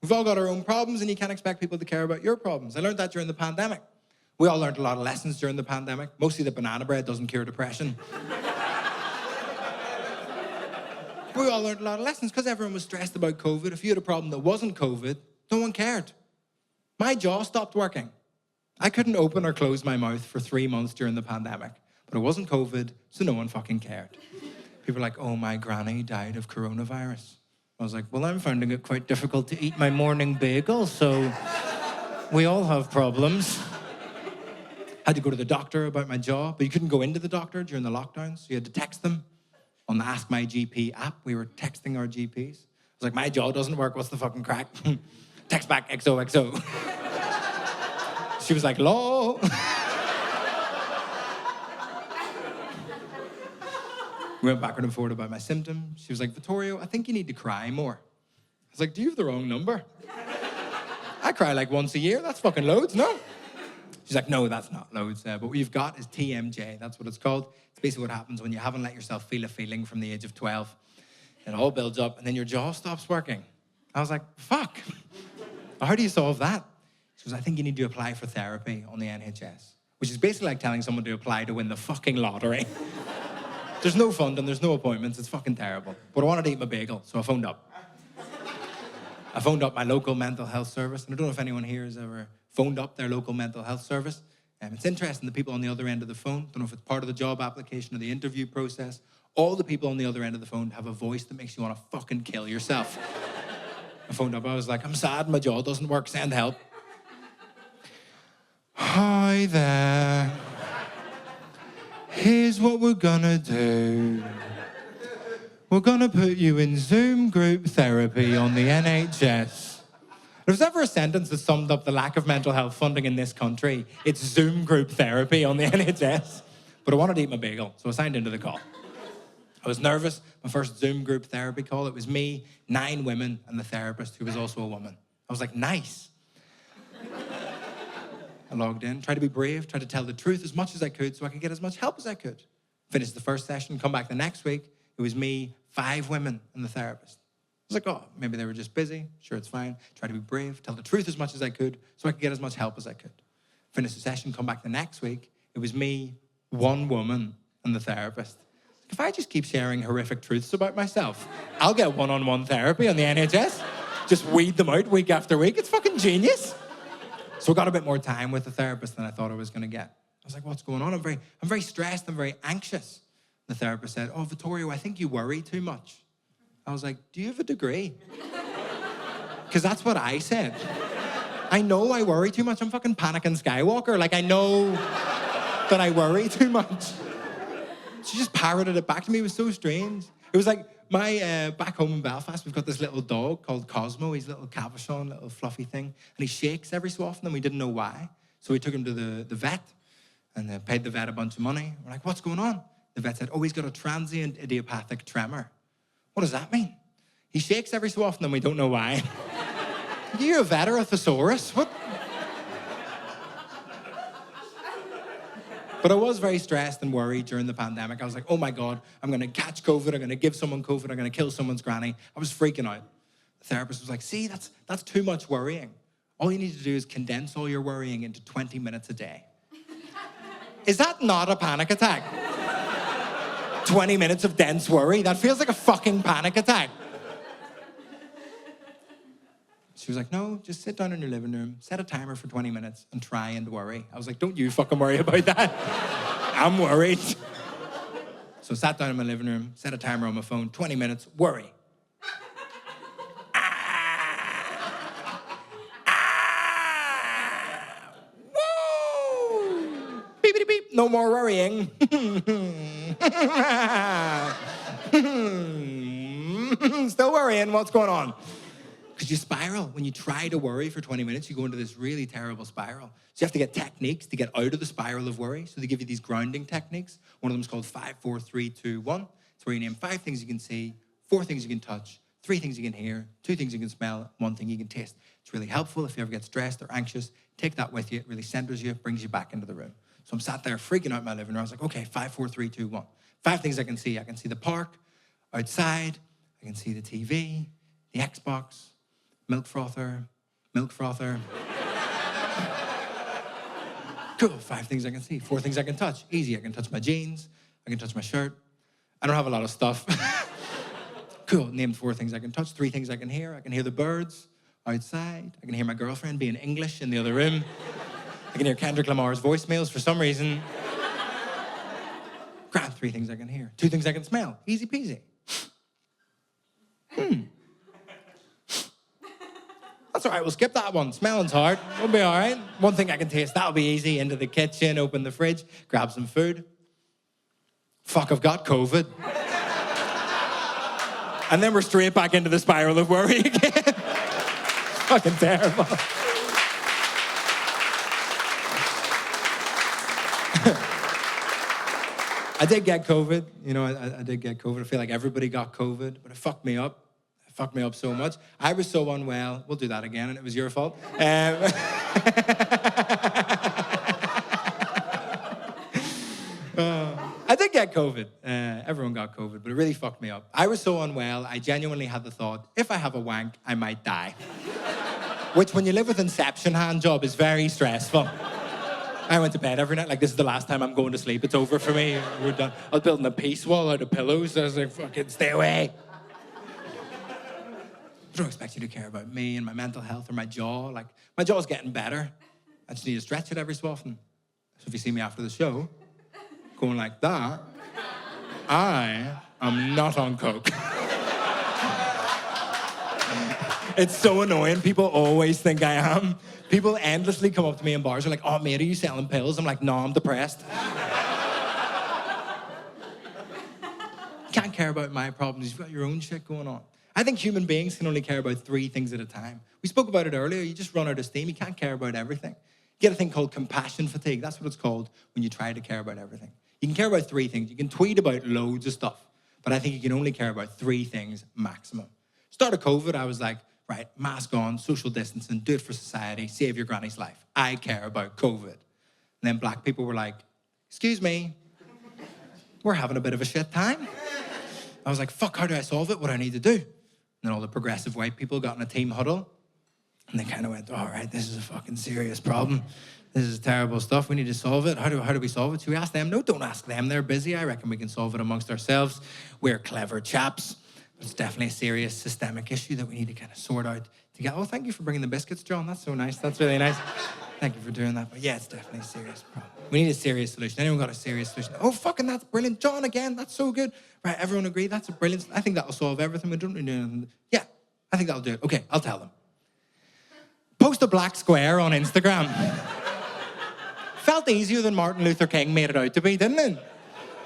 We've all got our own problems, and you can't expect people to care about your problems. I learned that during the pandemic. We all learned a lot of lessons during the pandemic. Mostly that banana bread doesn't cure depression. We all learned a lot of lessons because everyone was stressed about COVID. If you had a problem that wasn't COVID, no one cared. My jaw stopped working. I couldn't open or close my mouth for 3 months during the pandemic. But it wasn't COVID, so no one fucking cared. People were like, oh, my granny died of coronavirus. I was like, well, I'm finding it quite difficult to eat my morning bagel, so we all have problems. I had to go to the doctor about my jaw, but you couldn't go into the doctor during the lockdowns, so you had to text them. On the Ask My GP app, we were texting our GPs. I was like, my jaw doesn't work, what's the fucking crack? Text back XOXO. She was like, lol. We went backward and forward about my symptoms. She was like, Vittorio, I think you need to cry more. I was like, do you have the wrong number? I cry like once a year. That's fucking loads, no? She's like, no, that's not loads. But what you've got is TMJ. That's what it's called. It's basically what happens when you haven't let yourself feel a feeling from the age of 12. It all builds up, and then your jaw stops working. I was like, fuck. How do you solve that? She goes, I think you need to apply for therapy on the NHS, which is basically like telling someone to apply to win the fucking lottery. There's no funding, there's no appointments, it's fucking terrible. But I wanted to eat my bagel, so I phoned up. I phoned up my local mental health service, and I don't know if anyone here has ever phoned up their local mental health service. It's interesting, the people on the other end of the phone, don't know if it's part of the job application or the interview process, all the people on the other end of the phone have a voice that makes you want to fucking kill yourself. I phoned up, I was like, I'm sad, my jaw doesn't work, send help. Hi there. Here's what we're gonna do. We're gonna put you in Zoom group therapy on the NHS. If there's ever a sentence that summed up the lack of mental health funding in this country, it's Zoom group therapy on the NHS. But I wanted to eat my bagel, so I signed into the call. I was nervous, my first Zoom group therapy call. It was me, 9 women, and the therapist, who was also a woman. I was like, nice. I logged in, tried to be brave, tried to tell the truth as much as I could so I could get as much help as I could. Finished the first session, come back the next week. It was me, 5 women, and the therapist. I was like, oh, maybe they were just busy. Sure, it's fine. Try to be brave, tell the truth as much as I could so I could get as much help as I could. Finished the session, come back the next week. It was me, 1 woman, and the therapist. If I just keep sharing horrific truths about myself, I'll get one-on-one therapy on the NHS. Just weed them out week after week. It's fucking genius. So I got a bit more time with the therapist than I thought I was going to get. I was like, what's going on? I'm very stressed. I'm very anxious. The therapist said, oh, Vittorio, I think you worry too much. I was like, do you have a degree? Because that's what I said. I know I worry too much. I'm fucking panicking Skywalker. Like, I know that I worry too much. She just parroted it back to me. It was so strange. It was like, my back home in Belfast, we've got this little dog called Cosmo. He's a little Cavachon, little fluffy thing. And he shakes every so often, and we didn't know why. So we took him to the vet, and they paid the vet a bunch of money. We're like, what's going on? The vet said, oh, he's got a transient idiopathic tremor. What does that mean? He shakes every so often, and we don't know why. Are you a vet or a thesaurus? What? But I was very stressed and worried during the pandemic. I was like, oh my God, I'm gonna catch COVID, I'm gonna give someone COVID, I'm gonna kill someone's granny. I was freaking out. The therapist was like, see, that's too much worrying. All you need to do is condense all your worrying into 20 minutes a day. Is that not a panic attack? 20 minutes of dense worry? That feels like a fucking panic attack. She was like, no, just sit down in your living room, set a timer for 20 minutes, and try and worry. I was like, don't you fucking worry about that. I'm worried. So I sat down in my living room, set a timer on my phone, 20 minutes, worry. Woo! Beep, beep, beep, no more worrying. Still worrying, what's going on? Because you spiral. When you try to worry for 20 minutes, you go into this really terrible spiral. So you have to get techniques to get out of the spiral of worry. So they give you these grounding techniques. One of them is called 5, 4, 3, 2, 1. It's where you name 5 things you can see, 4 things you can touch, 3 things you can hear, 2 things you can smell, 1 thing you can taste. It's really helpful if you ever get stressed or anxious. Take that with you. It really centers you, brings you back into the room. So I'm sat there freaking out in my living room. I was like, okay, 5, 4, 3, 2, 1. 5 things I can see. I can see the park outside. I can see the TV, the Xbox, milk frother, milk frother. Cool, 5 things I can see, 4 things I can touch. Easy, I can touch my jeans, I can touch my shirt. I don't have a lot of stuff. Cool, named 4 things I can touch, 3 things I can hear. I can hear the birds outside. I can hear my girlfriend being English in the other room. I can hear Kendrick Lamar's voicemails for some reason. Grand, 3 things I can hear. 2 things I can smell, easy peasy. That's all right, we'll skip that one. Smelling's hard, we'll be all right. 1 thing I can taste, that'll be easy. Into the kitchen, open the fridge, grab some food. Fuck, I've got COVID. And then we're straight back into the spiral of worry again. Fucking terrible. I did get COVID, I did get COVID. I feel like everybody got COVID, but it fucked me up. It fucked me up so much. I was so unwell. We'll do that again, and it was your fault. I did get COVID. Everyone got COVID, but it really fucked me up. I was so unwell, I genuinely had the thought, if I have a wank, I might die. Which, when you live with Inception hand job, is very stressful. I went to bed every night, like, this is the last time I'm going to sleep. It's over for me. We're done. I was building a peace wall out of pillows. I was like, fucking stay away. I don't expect you to care about me and my mental health or my jaw. Like, my jaw's getting better. I just need to stretch it every so often. So if you see me after the show, going like that, I am not on coke. It's so annoying. People always think I am. People endlessly come up to me in bars. They're like, oh, mate, are you selling pills? I'm like, no, I'm depressed. You can't care about my problems. You've got your own shit going on. I think human beings can only care about 3 things at a time. We spoke about it earlier. You just run out of steam. You can't care about everything. You get a thing called compassion fatigue. That's what it's called when you try to care about everything. You can care about 3 things. You can tweet about loads of stuff, but I think you can only care about 3 things maximum. Start of COVID, I was like, right, mask on, social distancing, do it for society, save your granny's life. I care about COVID. And then black people were like, excuse me, we're having a bit of a shit time. I was like, fuck, how do I solve it? What do I need to do? And then all the progressive white people got in a team huddle, and they kind of went, all right, this is a fucking serious problem. This is terrible stuff. We need to solve it. How do we solve it? Should we ask them? No, don't ask them. They're busy. I reckon we can solve it amongst ourselves. We're clever chaps. It's definitely a serious systemic issue that we need to kind of sort out together. Oh, thank you for bringing the biscuits, John. That's so nice. That's really nice. Thank you for doing that. But yeah, it's definitely a serious problem. We need a serious solution. Anyone got a serious solution? Oh, fucking that's brilliant. John, again, that's so good. Right, everyone agree? That's a brilliant... I think that'll solve everything. We don't need anything. Yeah, I think that'll do it. Okay, I'll tell them. Post a black square on Instagram. Felt easier than Martin Luther King made it out to be, didn't it?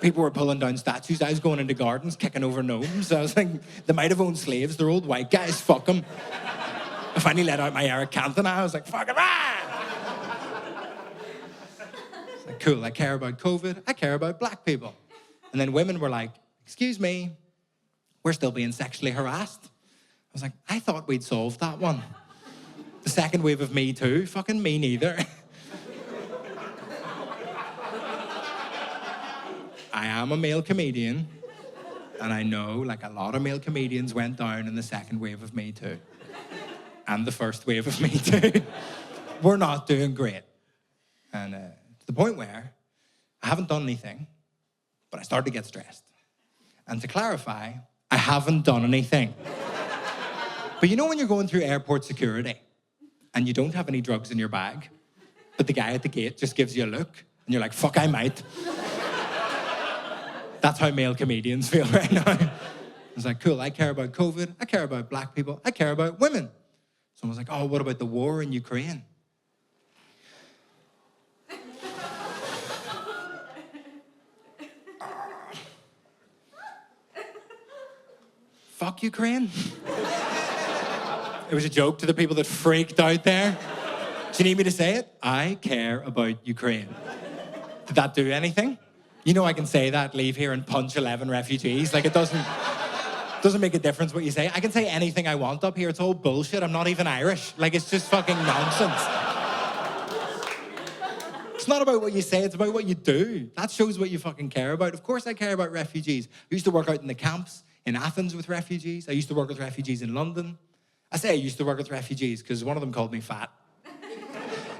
People were pulling down statues. I was going into gardens, kicking over gnomes. I was thinking, they might have owned slaves. They're old white guys. Fuck them. I finally let out my Eric Cantona. I was like, fuck them. It's like, cool, I care about COVID. I care about black people. And then women were like, excuse me, we're still being sexually harassed. I was like, I thought we'd solved that one. The second wave of MeToo, fucking me neither. I am a male comedian, and I know, like, a lot of male comedians went down in the second wave of MeToo and the first wave of MeToo. We're not doing great. And to the point where I haven't done anything, but I started to get stressed. And to clarify, I haven't done anything. But you know when you're going through airport security and you don't have any drugs in your bag, but the guy at the gate just gives you a look, and you're like, fuck, I might. That's how male comedians feel right now. It's like, cool, I care about COVID, I care about black people, I care about women. Someone's like, oh, what about the war in Ukraine? Fuck Ukraine. It was a joke to the people that freaked out there. Do you need me to say it? I care about Ukraine. Did that do anything? You know I can say that, leave here and punch 11 refugees. Like, it doesn't make a difference what you say. I can say anything I want up here. It's all bullshit. I'm not even Irish. Like, it's just fucking nonsense. It's not about what you say. It's about what you do. That shows what you fucking care about. Of course I care about refugees. I used to work out in the camps in Athens with refugees. I used to work with refugees in London. I say I used to work with refugees because one of them called me fat.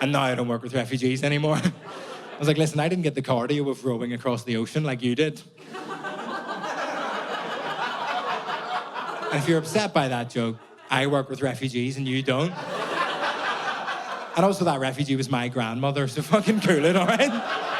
And now I don't work with refugees anymore. I was like, listen, I didn't get the cardio of rowing across the ocean like you did. And if you're upset by that joke, I work with refugees and you don't. And also that refugee was my grandmother, so fucking cool it, all right?